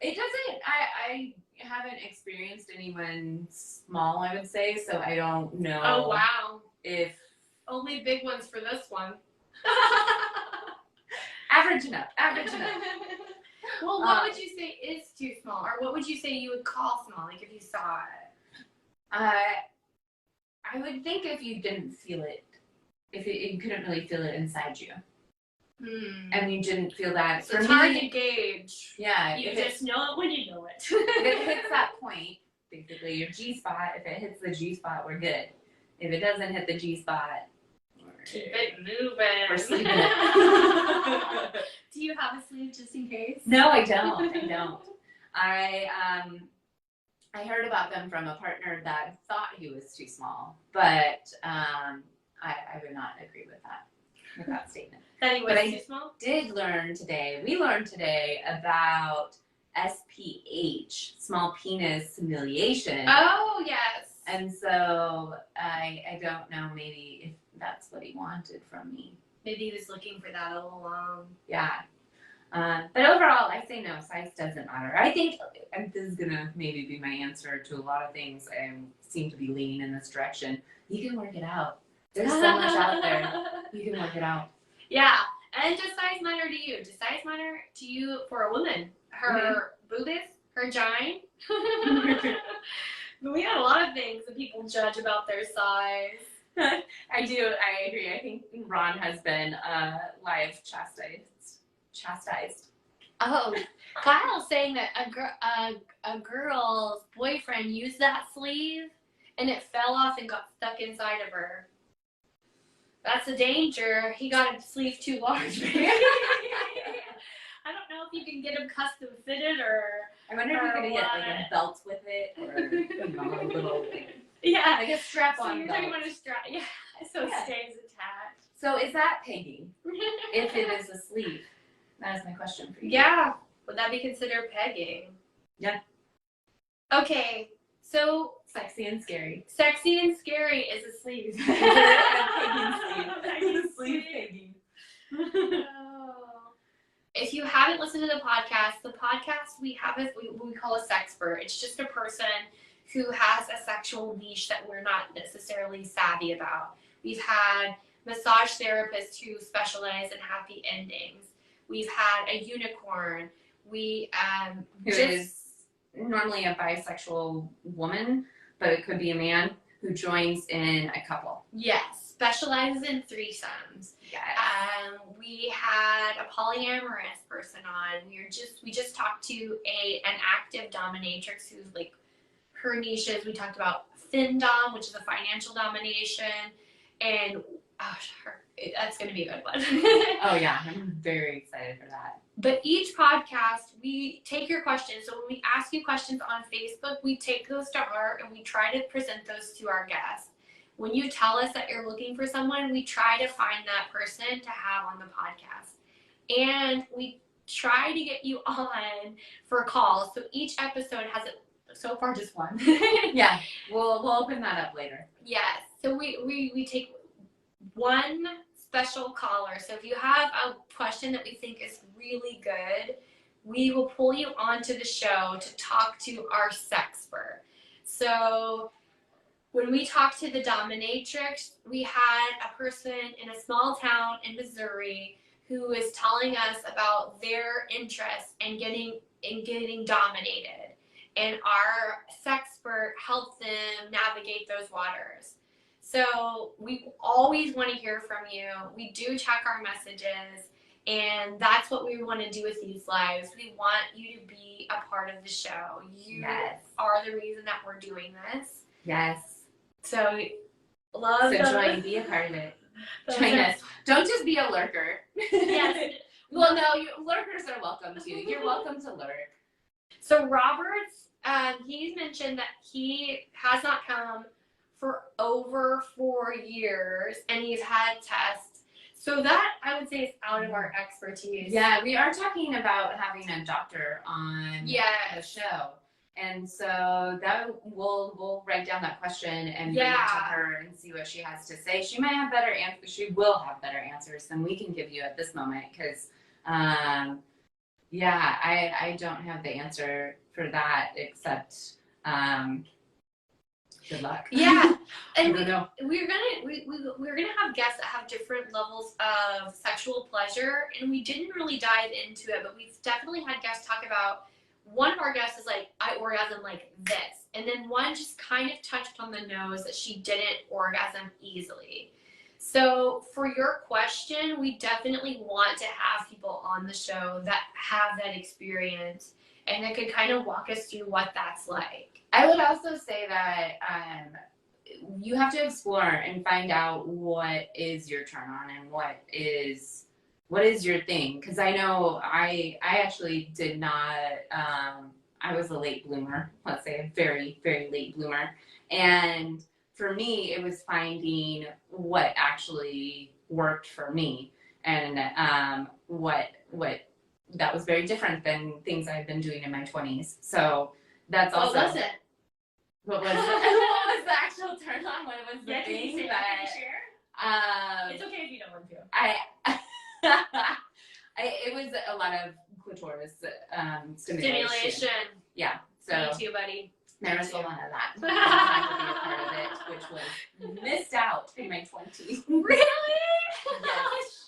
It doesn't, I haven't experienced anyone small, I would say, so I don't know. Oh, wow. If only big ones for this one. Average enough. Well, what would you say is too small? Or what would you say you would call small, like if you saw it? I would think if you didn't feel it, if you couldn't really feel it inside you. And you didn't feel that. So it's hard to gauge. Yeah. You just know it when you know it. If it hits that point, basically your G-spot, if it hits the G-spot, we're good. If it doesn't hit the G-spot, keep it moving. We're sleeping it. Do you have a sleeve just in case? No, I don't. I heard about them from a partner that thought he was too small, but I would not agree with that statement. That he was too small? We learned today about SPH, small penis simulation. Oh, yes. And so I don't know, maybe if that's what he wanted from me. Maybe he was looking for that all along. Yeah. But overall, I say no, size doesn't matter. I think, and this is going to maybe be my answer to a lot of things. I seem to be leaning in this direction. You can work it out. There's so much out there. You can work it out. Yeah. And does size matter to you? Does size matter to you for a woman? Her boobies? Her gine? We had a lot of things that people judge about their size. I do. I agree. I think Ron has been live chastised. Oh, Kyle's saying that a girl's boyfriend used that sleeve and it fell off and got stuck inside of her. That's a danger. He got a sleeve too large. I don't know if you can get them custom fitted or. I wonder if you could get like a belt with it or a little. Yeah, like a strap on. So you're talking about a strap. Yeah, so it stays attached. So is that pegging? If it is asleep? That is my question for you. Yeah. Would that be considered pegging? Yeah. Okay. So Sexy and scary. sexy and scary is asleep. Sleep pegging. If you haven't listened to the podcast we have is we call a sexpert. It's just a person who has a sexual niche that we're not necessarily savvy about. We've had massage therapists who specialize in happy endings. We've had a unicorn. We Who is normally a bisexual woman, but it could be a man who joins in a couple. Yes, specializes in threesomes. Yes. We had a polyamorous person on. We just talked to an active dominatrix who's like her niches. We talked about FinDom, which is a financial domination, and that's going to be a good one. Oh yeah, I'm very excited for that. But each podcast, we take your questions. So when we ask you questions on Facebook, we take those to heart and we try to present those to our guests. When you tell us that you're looking for someone, we try to find that person to have on the podcast. And we try to get you on for calls. So each episode has so far just one. Yeah, we'll open that up later. Yes. So we take one special caller. So if you have a question that we think is really good, we will pull you onto the show to talk to our sexpert. So when we talked to the dominatrix, we had a person in a small town in Missouri who was telling us about their interest in getting dominated. And our sexpert helped them navigate those waters. So we always want to hear from you. We do check our messages, and that's what we want to do with these lives. We want you to be a part of the show. You are the reason that we're doing this. Yes. So join, be a part of it. Join us. Don't just be a lurker. Yes. Well, no, lurkers are welcome too. You're welcome to lurk. So Robert's, he's mentioned that he has not come for over 4 years, and he's had tests. So that, I would say, is out of our expertise. Yeah, we are talking about having a doctor on the show. And so that we'll write down that question and bring it to her and see what she has to say. She might have better answers. She will have better answers than we can give you at this moment because, I don't have the answer for that except good luck. Yeah, and we're gonna have guests that have different levels of sexual pleasure, and we didn't really dive into it, but we've definitely had guests talk about. One of our guests is like, I orgasm like this. And then one just kind of touched on the nose that she didn't orgasm easily. So for your question, we definitely want to have people on the show that have that experience and that could kind of walk us through what that's like. I would also say that you have to explore and find out what is your turn on and what is your thing? Because I know I actually did not, I was a late bloomer, let's say a very, very late bloomer. And for me, it was finding what actually worked for me. And what that was very different than things I've been doing in my 20s. So that's also. What was it? What was what was the actual turn on? What was the thing? Can you share? It's okay if you don't want to. It was a lot of clitoris stimulation. Yeah. So me too, buddy. There was a lot of that. I had to be a part of it, which was missed out in my 20s. Really?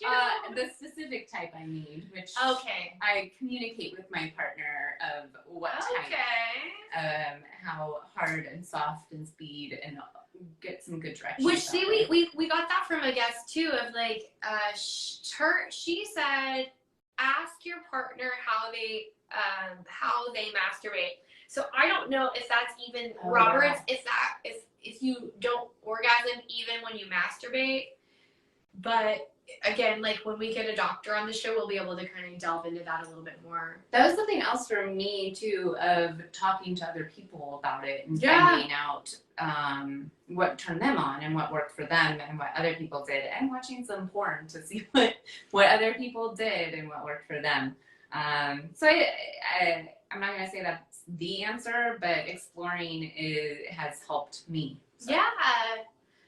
Yes. The specific type I need, which I communicate with my partner of what type, how hard and soft and speed, and get some good direction. Which we got that from a guest too of like she said ask your partner how they masturbate. So I don't know if that's even Roberts, if you don't orgasm even when you masturbate. But again, like when we get a doctor on the show, we'll be able to kind of delve into that a little bit more. That was something else for me too, of talking to other people about it and Yeah. finding out what turned them on and what worked for them and what other people did, and watching some porn to see what other people did and what worked for them. So I'm not gonna say that's the answer, but exploring has helped me. So. Yeah.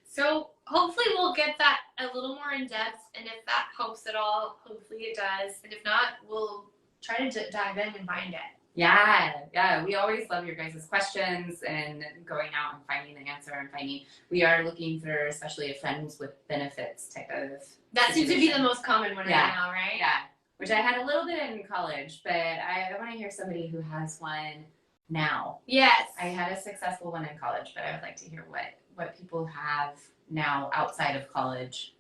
So hopefully we'll get that a little more in depth, and if that helps at all, hopefully it does. And if not, we'll try to dive in and find it. Yeah. We always love your guys' questions and going out and finding the answer and we are looking for especially a friends with benefits type of That situation. seems to be the most common one right now, right? Yeah. Which I had a little bit in college, but I want to hear somebody who has one now. Yes. I had a successful one in college, but I would like to hear what people have now outside of college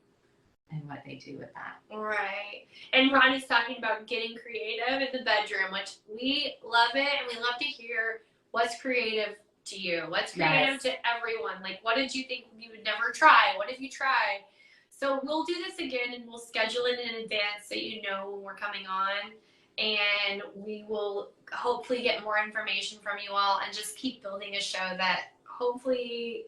and what they do with that. Right. And Ron is talking about getting creative in the bedroom, which we love it, and we love to hear what's creative to you. What's creative to everyone. Like, what did you think you would never try? What have you tried? So we'll do this again, and we'll schedule it in advance so you know when we're coming on. And we will hopefully get more information from you all and just keep building a show that hopefully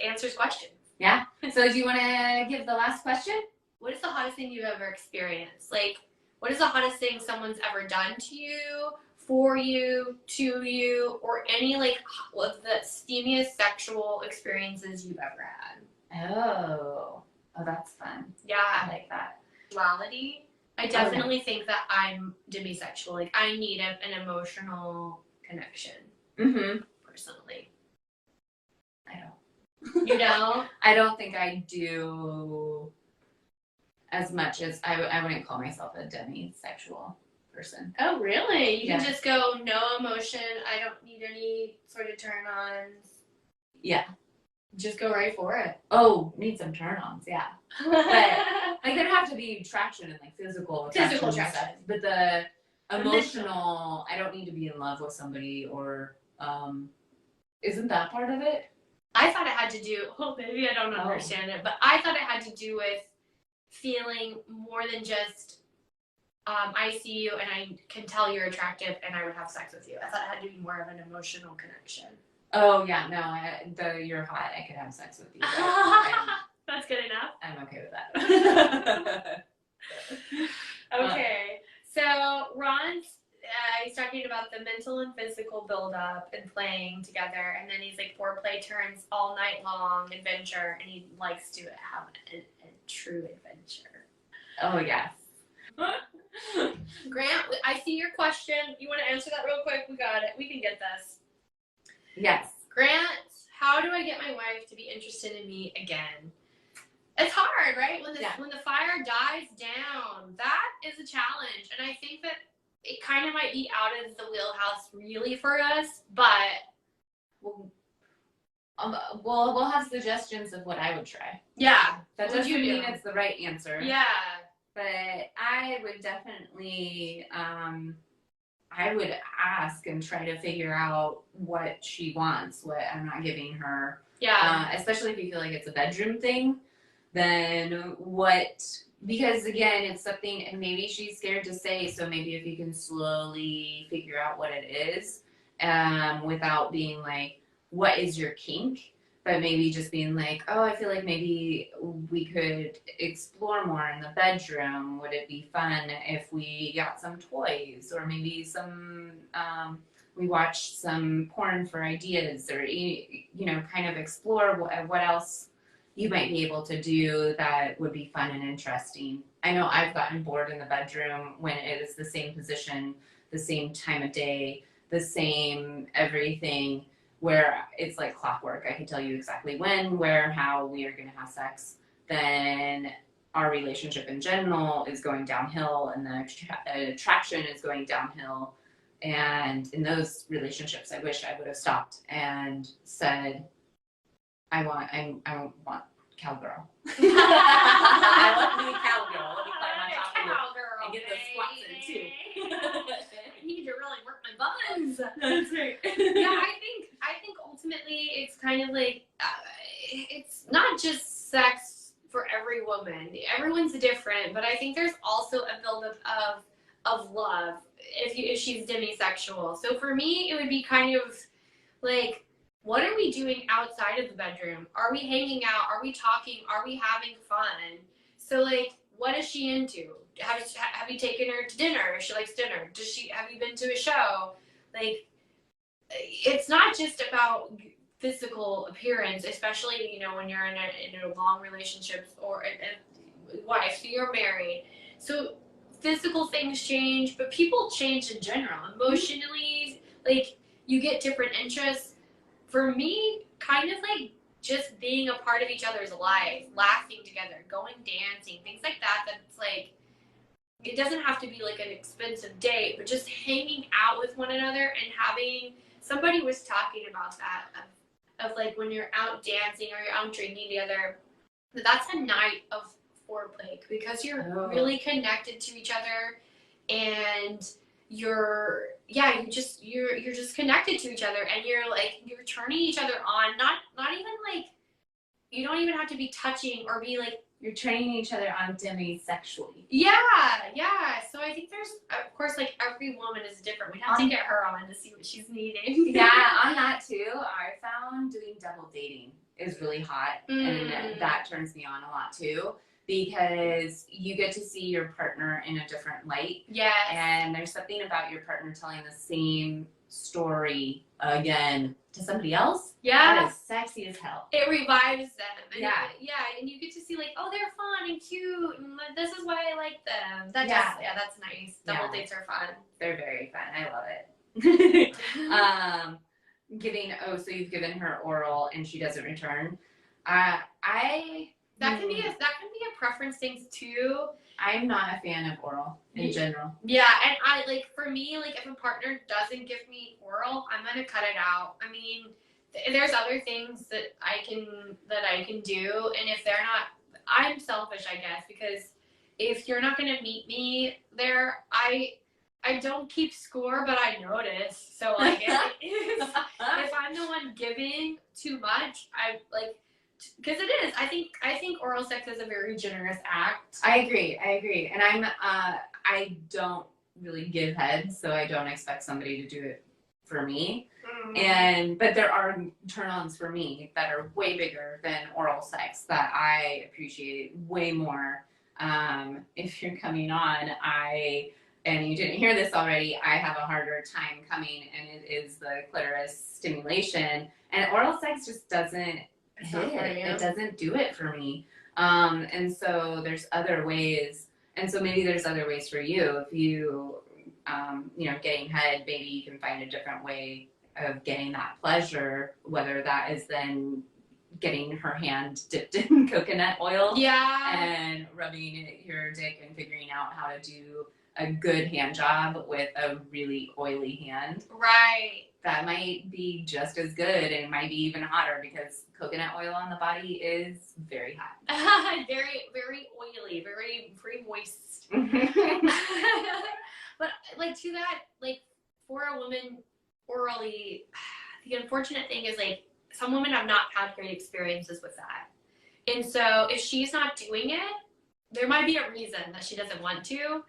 answers questions. Yeah. So do you want to give the last question? What is the hottest thing you've ever experienced? Like, what is the hottest thing someone's ever done to you, for you, to you, or any like of the steamiest sexual experiences you've ever had? Oh, that's fun. Yeah. I like that. Sexuality. I definitely think that I'm demisexual. Like, I need an emotional connection. Mm-hmm. Personally. I don't. You know? I don't think I do as much as I wouldn't call myself a demisexual person. Oh, really? You Yeah. can just go no emotion. I don't need any sort of turn-ons. Yeah. Just go right for it. Oh, need some turn-ons, yeah. Like, there'd have to be attraction and like physical attraction. Physical and attraction. stuff. But the emotional, I don't need to be in love with somebody or isn't that part of it? I thought it had to do, maybe I don't understand it, but I thought it had to do with feeling more than just, I see you and I can tell you're attractive and I would have sex with you. I thought it had to be more of an emotional connection. Oh, yeah, no, you're hot, I could have sex with you. That's good enough. I'm okay with that. Okay, so Ron's, he's talking about the mental and physical build-up and playing together, and then he's like foreplay turns all night long adventure, and he likes to have a true adventure. Oh, yes. Grant, I see your question. You want to answer that real quick? We got it. We can get this. Yes. Grant, how do I get my wife to be interested in me again? It's hard, right? When the fire dies down, that is a challenge, and I think that it kind of might be out of the wheelhouse really for us, but we'll have suggestions of what I would try. yeah. That What would doesn't you mean do? it's the right answer. Yeah. But I would definitely, I would ask and try to figure out what she wants, what I'm not giving her. Yeah. Especially if you feel like it's a bedroom thing, then because again, it's something, and maybe she's scared to say, so maybe if you can slowly figure out what it is, without being like, what is your kink? But maybe just being like, oh, I feel like maybe we could explore more in the bedroom. Would it be fun if we got some toys, or maybe we watched some porn for ideas, or, kind of explore what else you might be able to do that would be fun and interesting. I know I've gotten bored in the bedroom when it is the same position, the same time of day, the same everything, where it's like clockwork. I can tell you exactly when, where, how we are going to have sex. Then our relationship in general is going downhill, and the attraction is going downhill. And in those relationships, I wish I would have stopped and said, I want cowgirl. I want to be cowgirl. Let me climb on top of you and get those squats in too. I need to really work my buns. That's right. Yeah, I think ultimately it's kind of like it's not just sex for everyone woman. Everyone's different, but I think there's also a buildup of love if she's demisexual. So for me, it would be kind of like, what are we doing outside of the bedroom? Are we hanging out? Are we talking? Are we having fun? So like, what is she into? Have you taken her to dinner? She likes dinner. Have you been to a show? Like, it's not just about physical appearance, especially, you know, when you're in a long relationship or a wife, so you're married. So physical things change, but people change in general. Emotionally, like, you get different interests. For me, kind of like just being a part of each other's life, laughing together, going dancing, things like that. That's like, it doesn't have to be like an expensive date, but just hanging out with one another and having, somebody was talking about that of like when you're out dancing or you're out drinking together, that's a night of foreplay because you're really connected to each other, and you're just connected to each other, and you're turning each other on, not even like, you don't even have to be touching or be like, you're turning each other on demisexually. Yeah. So I think there's, of course, like, every woman is different. We have to get her on to see what she's needing. Yeah, on that too, I found doing double dating is really hot, and that turns me on a lot too, because you get to see your partner in a different light. Yes. And there's something about your partner telling the same story again to somebody else. Yeah. That is sexy as hell. It revives them. And Yeah. And you get to see, like, oh, they're fun and cute, and this is why I like them. That's nice. Double dates are fun. They're very fun. I love it. So you've given her oral and she doesn't return. That can be a preference thing too. I'm not a fan of oral in general. Yeah, and I, like, for me, like, if a partner doesn't give me oral, I'm gonna cut it out. I mean, there's other things that I can do, and if they're not, I'm selfish, I guess, because if you're not gonna meet me there, I don't keep score, but I notice. So like, if I'm the one giving too much, I like. Because it is. I think oral sex is a very generous act. I agree. And I don't really give head, so I don't expect somebody to do it for me. But there are turn-ons for me that are way bigger than oral sex that I appreciate way more. If you're coming on, and you didn't hear this already, I have a harder time coming, and it is the clitoris stimulation. And oral sex just doesn't it doesn't do it for me. And so there's other ways, and so maybe there's other ways for you. If you getting head, maybe you can find a different way of getting that pleasure, whether that is then getting her hand dipped in coconut oil and rubbing your dick and figuring out how to do a good hand job with a really oily hand. Right. That might be just as good, and might be even hotter, because coconut oil on the body is very hot. Very, very oily, very, very moist. But like, to that, like, for a woman orally, the unfortunate thing is, like, some women have not had great experiences with that. And so if she's not doing it, there might be a reason that she doesn't want to.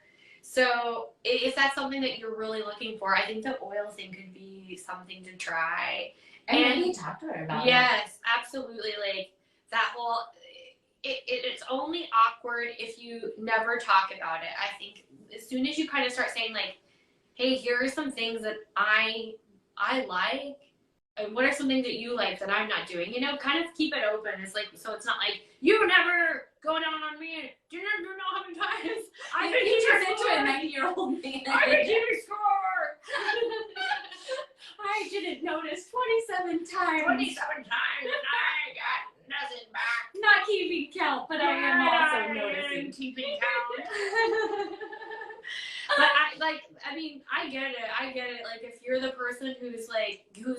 So if that's something that you're really looking for, I think the oil thing could be something to try. And maybe talk to her about it. Yes, absolutely. Like, that whole, it's only awkward if you never talk about it. I think as soon as you kind of start saying, like, hey, here are some things that I like, and what are some things that you like that I'm not doing? You know, kind of keep it open. It's like, so it's not like, you never go down on me. Do you know how many times I've been turned into a 90-year-old man. I've been keeping score. I didn't notice 27 times. 27 times, and I got nothing back. Not keeping count, but I am also noticing. Keeping count. But I get it. Like, if you're the person who's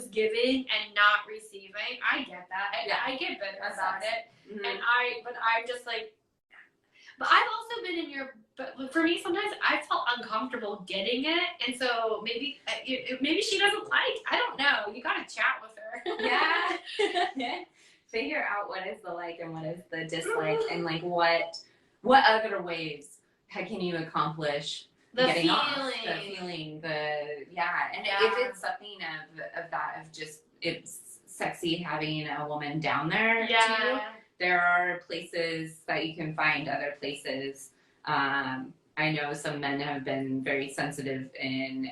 giving and not receiving, I get that. I get better about it. Mm-hmm. But I'm just like, but I've also been but for me, sometimes I felt uncomfortable getting it. And so maybe she doesn't like, I don't know. You got to chat with her. Yeah. figure out what is the like and what is the dislike, and like what other ways can you accomplish The getting feeling. off, the feeling, if it's something of that, of just, it's sexy having a woman down there too. There are places that you can find other places. I know some men have been very sensitive in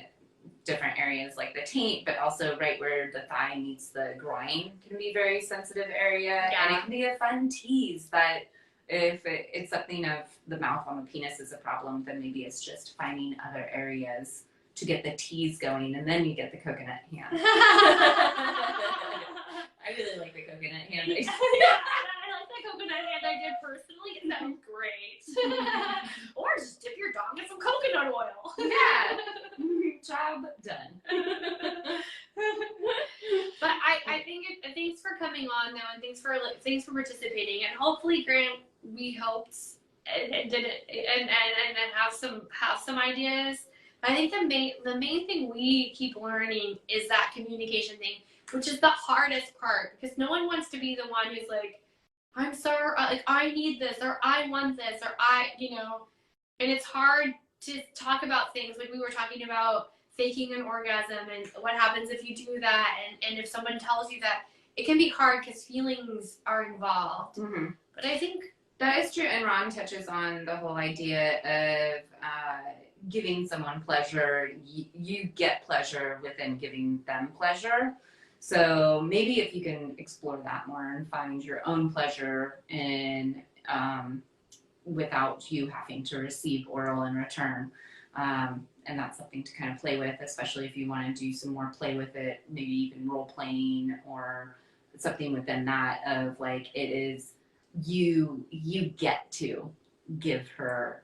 different areas like the taint, but also right where the thigh meets the groin can be a very sensitive area. And it can be a fun tease that if it's something of the mouth on the penis is a problem, then maybe it's just finding other areas to get the tease going, and then you get the coconut hand. I really like the coconut hand. I like that coconut hand I did personally. It sounds great. Or just dip your dog in some coconut oil. Yeah. Job done. But I think thanks for coming on though, and thanks for participating, and hopefully, Grant, we hoped and did it and have some ideas. But I think the main thing we keep learning is that communication thing, which is the hardest part, because no one wants to be the one who's like, I'm sorry, like I need this, or I want this, or and it's hard to talk about things like we were talking about faking an orgasm and what happens if you do that, and if someone tells you that, it can be hard because feelings are involved. Mm-hmm. But I think that is true, and Ron touches on the whole idea of giving someone pleasure. You get pleasure within giving them pleasure. So maybe if you can explore that more and find your own pleasure in without you having to receive oral in return. And that's something to kind of play with, especially if you want to do some more play with it, maybe even role playing or something within that of like, it is you get to give her,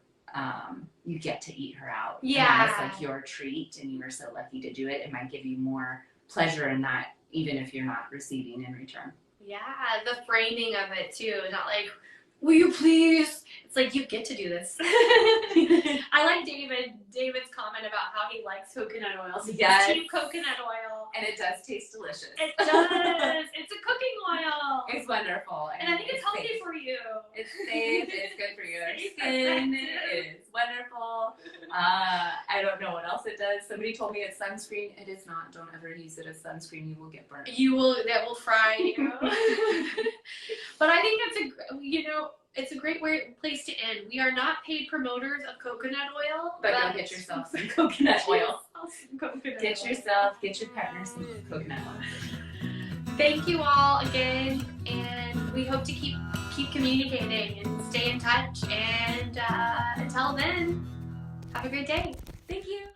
you get to eat her out. Yeah. And that's like your treat, and you are so lucky to do it. It might give you more pleasure in that, even if you're not receiving in return. yeah, the framing of it too, not like, will you please? It's like, you get to do this. I like David's comment about how he likes coconut oil. So Yes. cheap coconut oil. And it does taste delicious. It does. It's a cooking oil. It's wonderful. And I think it's healthy safe. for you. It's safe. It's good for your Safe, skin. effective. It's wonderful. I don't know what else it does. Somebody told me it's sunscreen. It is not. Don't ever use it as sunscreen. You will get burnt. That will fry you. But I think it's a great place to end. We are not paid promoters of coconut oil. But go get yourself some coconut oil. Get Get your partner some coconut oil. Thank you all again, and we hope to keep communicating and stay in touch. And until then, have a great day. Thank you.